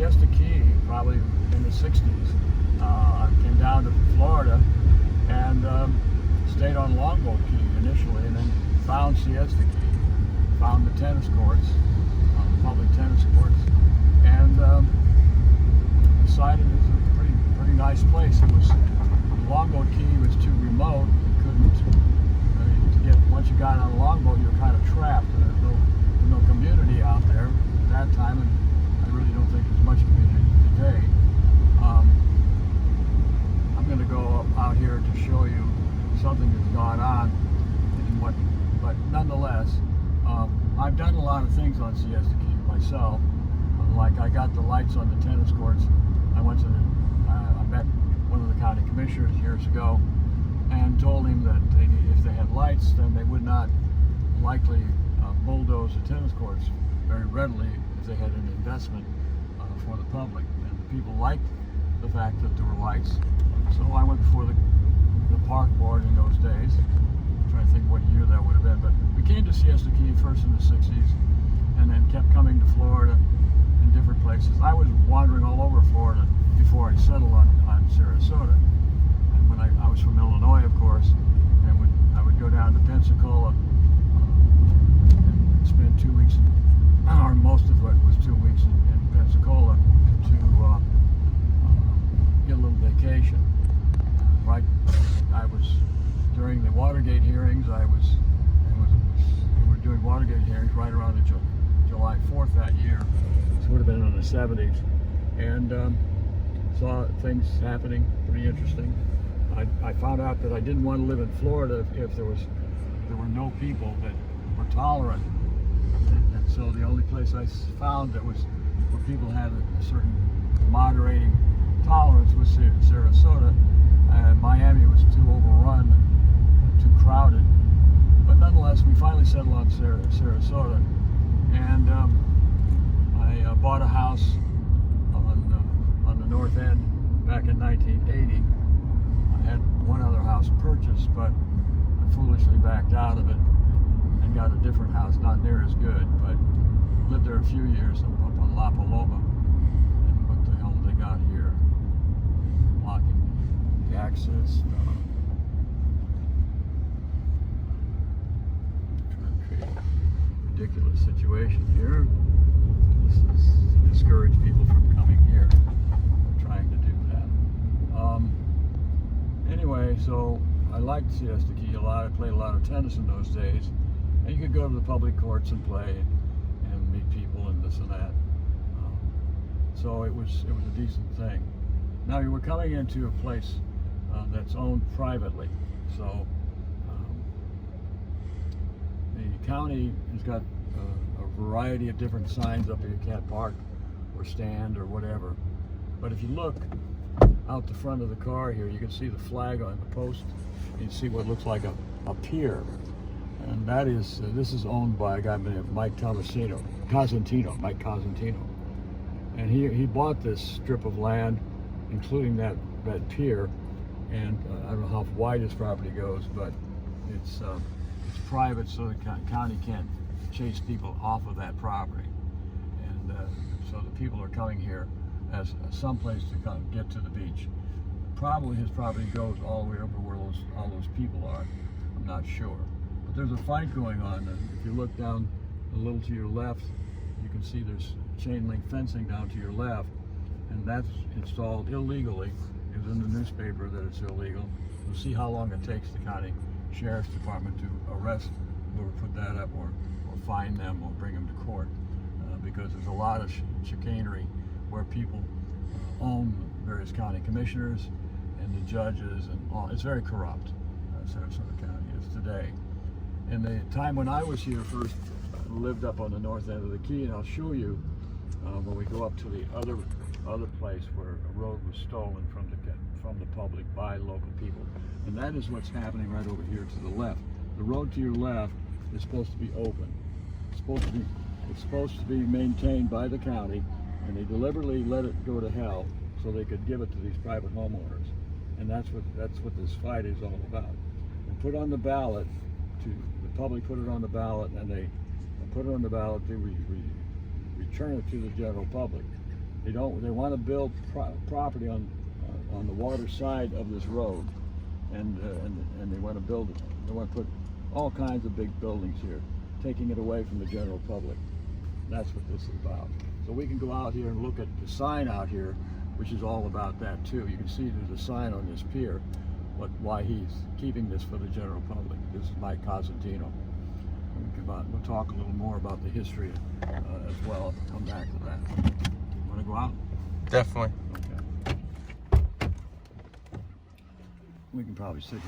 Siesta Key, probably in the 60s. I came down to Florida and stayed on Longboat Key initially, and then found Siesta Key, found the tennis courts, public tennis courts, and decided it was a pretty nice place. It was, Longboat Key was too remote. You couldn't, to get, once you got on a longboat, you were kind of trapped. There's no community out there at that time, and I really don't think there's much community today. I'm going to go out here to show you something that's gone on, but nonetheless, I've done a lot of things on Siesta Key myself. Like I got the lights on the tennis courts. I met one of the county commissioners years ago and told him that if they had lights, then they would not likely bulldoze the tennis courts very readily if they had an investment for the public. And the people liked the fact that there were lights. So I went before the park board in those days. I'm trying to think what year that would have been, but we came to Siesta Key first in the 60s and then kept coming to Florida in different places. I was wandering all over Florida before I settled on Sarasota. And when I was from Illinois, of course, and I would go down to Pensacola and spend 2 weeks, or most of it was 2 weeks in Pensacola to get a little vacation. Right, I was during the Watergate hearings. We were doing Watergate hearings right around the July 4th that year. This would have been in the 70s, and saw things happening pretty interesting. I found out that I didn't want to live in Florida if there were no people that were tolerant, and so the only place I found that was where people had a certain moderating tolerance was Sarasota. Miami was too overrun and too crowded, but nonetheless we finally settled on Sarasota, and I bought a house on the north end back in 1980. I had one other house purchased, but I foolishly backed out of it and got a different house, not near as good, but lived there a few years up on La Paloma. And what the hell have they got here? Blocking the access. Trying to create a ridiculous situation here. This is to discourage people from coming here. I'm trying to do that. Anyway, so I liked Siesta Key a lot. I played a lot of tennis in those days. And you could go to the public courts and play and meet people and this and that. So it was a decent thing. Now you were coming into a place that's owned privately. So the county has got a variety of different signs up here. You can't park or stand or whatever. But if you look out the front of the car here, you can see the flag on the post. You can see what looks like a pier. And that is, this is owned by a guy named Mike Cosentino. And he bought this strip of land, including that pier. And I don't know how wide his property goes, but it's private, so the county can't chase people off of that property. And so the people are coming here as someplace to get to the beach. Probably his property goes all the way over where all those people are. I'm not sure. But there's a fight going on, and if you look down a little to your left, you can see there's chain link fencing down to your left, and that's installed illegally. It was in the newspaper that it's illegal. We'll see how long it takes the county sheriff's department to arrest whoever put that up, or fine them, or bring them to court, because there's a lot of chicanery where people own various county commissioners and the judges, and all. It's very corrupt. Sarasota County is today. In the time when I was here first, I lived up on the north end of the key, and I'll show you when we go up to the other place where a road was stolen from the public by local people, and that is what's happening right over here to the left. The road to your left is supposed to be open. It's supposed to be maintained by the county, and they deliberately let it go to hell so they could give it to these private homeowners. And that's what this fight is all about. And put on the ballot, the public put it on the ballot, and they put it on the ballot to return it to the general public. They want to build property on the water side of this road, and they want to build it. They want to put all kinds of big buildings here, taking it away from the general public. That's what this is about. So we can go out here and look at the sign out here, which is all about that too. You can see there's a sign on this pier, but why he's keeping this for the general public. This is Mike Cosentino. We'll talk a little more about the history as well. I'll come back to that. Want to go out? Definitely. Okay. We can probably sit here.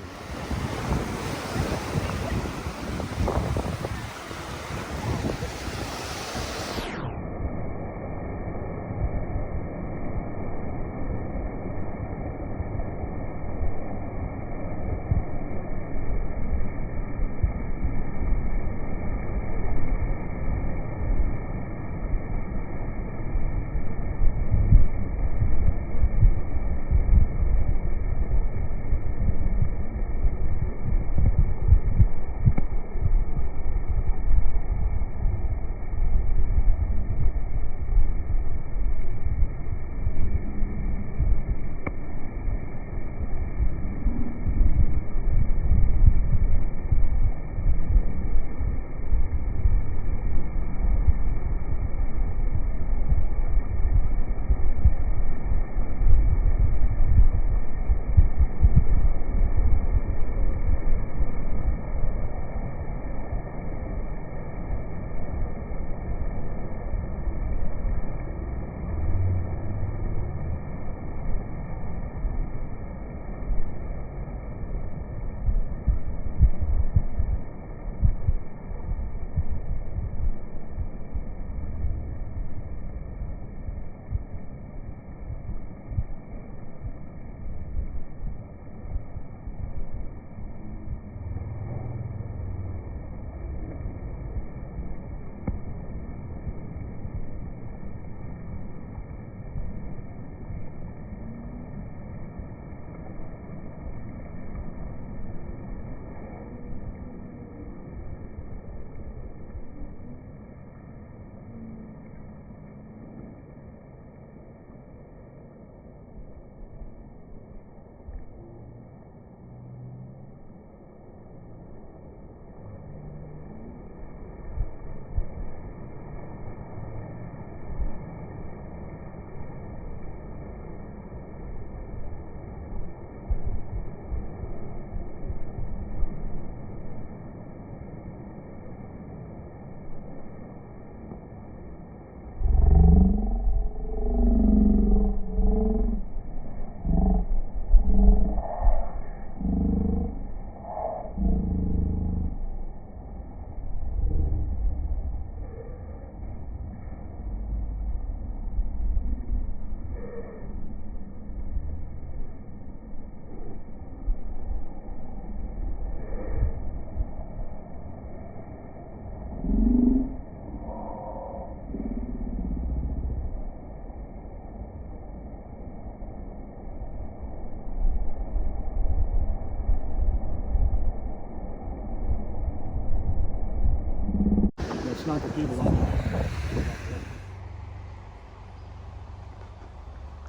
It's not the people on there.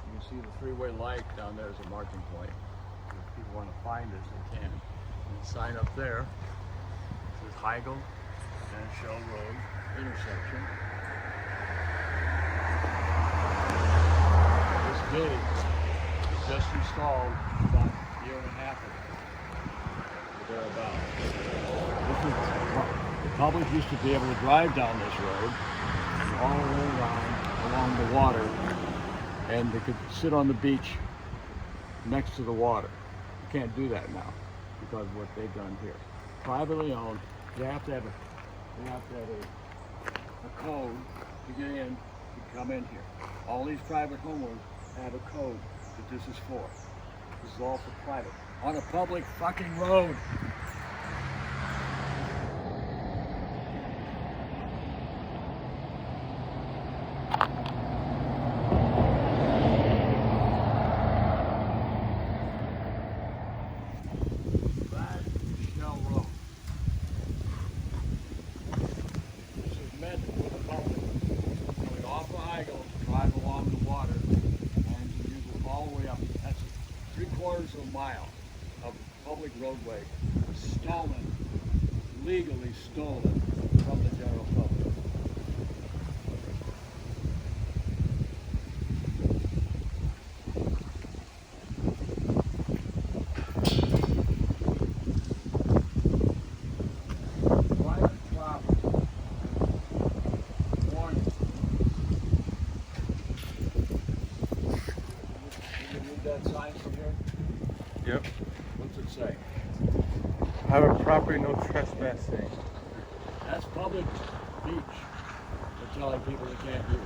You can see the three-way light down there is a marking point. If people want to find us, they can. And the sign up there says Heigl and Shell Road intersection. This gate was just installed about a year and a half ago, thereabouts. This is the public used to be able to drive down this road all the way around along the water, and they could sit on the beach next to the water. You can't do that now because of what they've done here. Privately owned, you have to have a code to get in, to come in here. All these private homeowners have a code that this is for. This is all for private. On a public fucking road. Meant for the public. Coming off of Heigl, drive along the water. to a mile of public roadway stolen, legally stolen from the general public. Private property. Warning. Can you read that sign from here? Yep. What's it say? Private property, no trespassing. That's public beach. They're telling people they can't use it.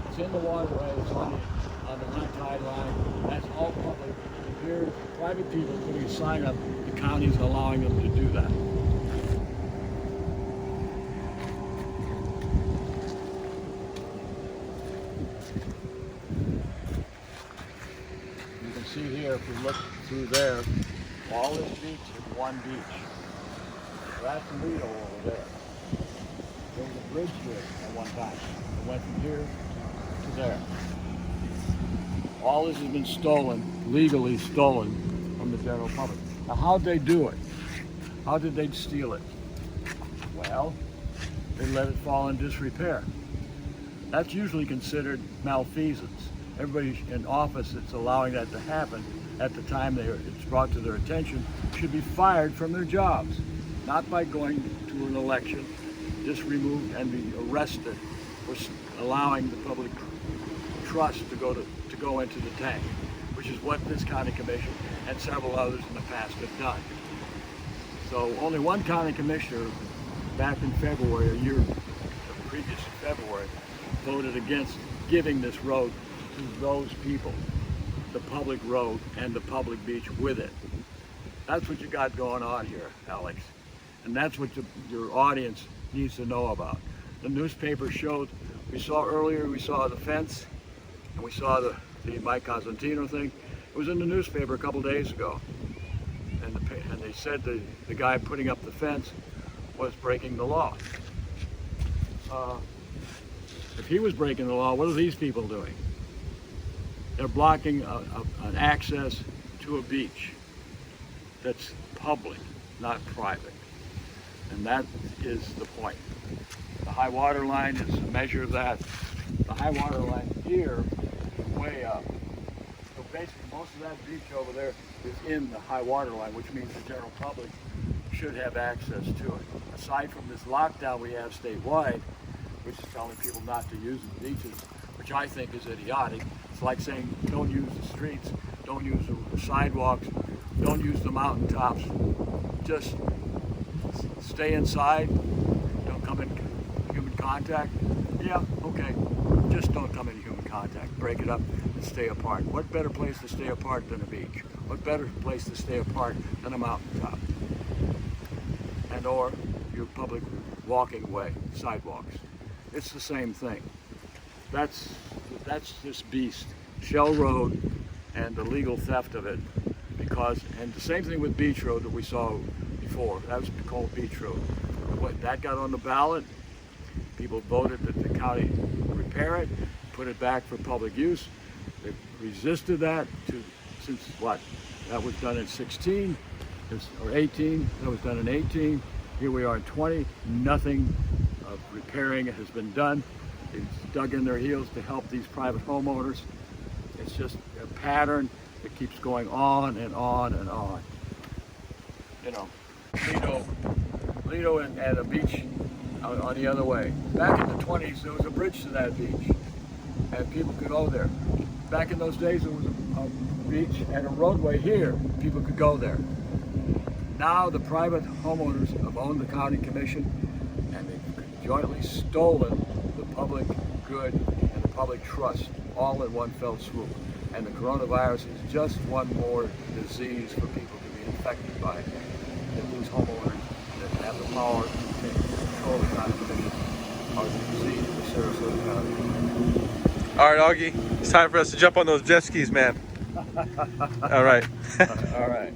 It's in the waterway, it's on the high tide line. That's all public. Here, private people putting a sign up, the county's allowing them to do that. You can see here, if we look through there, all this beach is one beach. So that's Lido over there. There was a bridge here at one time. It went from here to there. All this has been stolen, legally stolen from the general public. Now how'd they do it? How did they steal it? Well, they let it fall in disrepair. That's usually considered malfeasance. Everybody in office that's allowing that to happen at the time it's brought to their attention should be fired from their jobs. Not by going to an election, just removed and be arrested for allowing the public trust to go into the tank, which is what this county commission and several others in the past have done. So only one county commissioner back in February, a year previous to February, voted against giving this road to those people, the public road and the public beach with it. That's what you got going on here, Alex. And that's what your audience needs to know about. The newspaper showed, we saw the fence, and we saw the Mike Cosentino thing. It was in the newspaper a couple days ago. And they said the guy putting up the fence was breaking the law. If he was breaking the law, what are these people doing? They're blocking an access to a beach that's public, not private. And that is the point. The high water line is a measure of that. The high water line here is way up. So basically most of that beach over there is in the high water line, which means the general public should have access to it. Aside from this lockdown we have statewide, which is telling people not to use the beaches, which I think is idiotic. It's like saying don't use the streets, don't use the sidewalks, don't use the mountaintops. Just stay inside, don't come in human contact. Yeah, okay, just don't come in human contact. Break it up and stay apart. What better place to stay apart than a beach? What better place to stay apart than a mountaintop? And or your public walking way, sidewalks. It's the same thing. That's this beast, Shell Road, and the legal theft of it. And the same thing with Beach Road that we saw before. That was called Beach Road. That got on the ballot. People voted that the county repair it, put it back for public use. They resisted that since what? That was done in 16 or 18. That was done in 18. Here we are in 20. Nothing of repairing has been done. They've dug in their heels to help these private homeowners. It's just a pattern that keeps going on and on and on. You know, Lido and a beach on the other way. Back in the 20s, there was a bridge to that beach, and people could go there. Back in those days, there was a beach and a roadway here. People could go there. Now the private homeowners have owned the county commission, and they've jointly stolen the public good and the public trust all in one fell swoop. And the coronavirus is just one more disease for people to be infected by. And these homeowners that have the power to control the county commission are the disease of Sarasota County. All right, Augie, it's time for us to jump on those jet skis, man. All right. All right.